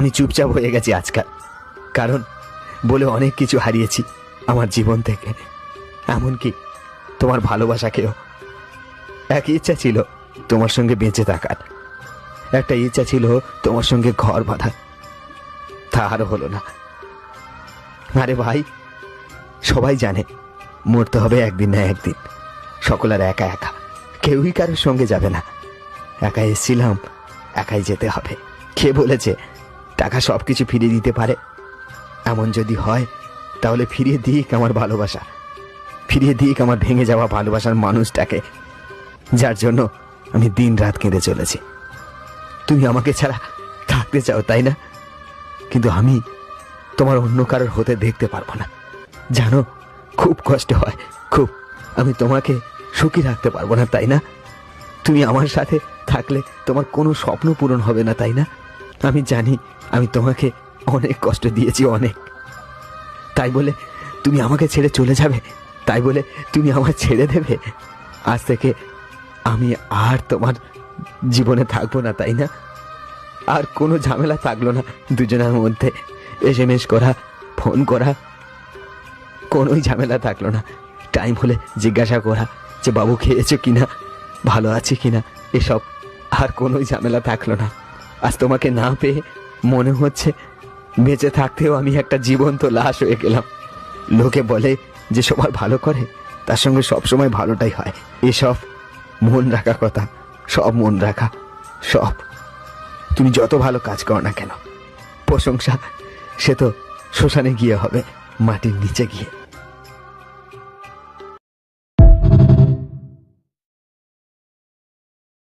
আমি চুপচাপ হয়ে গেছি আজকাল, কারণ বলে অনেক কিছু হারিয়েছি আমার জীবন থেকে, এমনকি তোমার ভালোবাসাকেও। এক ইচ্ছা ছিল তোমার সঙ্গে বেঁচে থাকার, একটা ইচ্ছা ছিল তোমার সঙ্গে ঘর বাঁধার, তা আরও হলো না। আরে ভাই, সবাই জানে মরতে হবে একদিন না একদিন, সকলের একা একা, কেউই কারোর সঙ্গে যাবে না। একা এসেছিলাম, একাই যেতে হবে। কে বলেছে টাকা সবকিছু ফিরিয়ে দিতে পারে? এমন যদি হয় তাহলে ফিরিয়ে দিক আমার ভালোবাসা, ফিরিয়ে দিক আমার ভেঙে যাওয়া ভালোবাসার মানুষটাকে, যার জন্য আমি দিন রাত কেঁদে চলেছি। তুমি আমাকে ছাড়া থাকতে চাও, তাই না? কিন্তু আমি তোমার অন্য কারোর হতে দেখতে পারবো না, জানো, খুব কষ্ট হয়, খুব। আমি তোমাকে সুখী রাখতে পারবো না, তাই না? তুমি আমার সাথে থাকলে তোমার কোনো স্বপ্ন পূরণ হবে না, তাই না? আমি জানি আমি তোমাকে অনেক কষ্ট দিয়েছি, অনেক। তাই বলে তুমি আমাকে ছেড়ে চলে যাবে? তাই বলে তুমি আমায় ছেড়ে দেবে? আজ থেকে আমি আর তোমার জীবনে থাকবো না, তাই না? আর কোনো ঝামেলা থাকলো না দুজনের মধ্যে, SMS করা, ফোন করা, কোনোই ঝামেলা থাকলো না। টাইম হলে জিজ্ঞাসা করা যে বাবু খেয়েছো কিনা, ভালো আছে কিনা, এসব আর কোনোই ঝামেলা থাকলো না। আজ তোমাকে না পেয়ে মনে হচ্ছে বেঁচে থাকতেও আমি একটা জীবন্ত লাশ হয়ে গেলাম। লোকে বলে যে সবার ভালো করে তার সঙ্গে সবসময় ভালোটাই হয়, এসব মন রাখা কথা, সব মন রাখা, সব। তুমি যত ভালো কাজ করো না কেন, প্রশংসা সে তো শ্মশানে গিয়ে হবে, মাটির নিচে গিয়ে।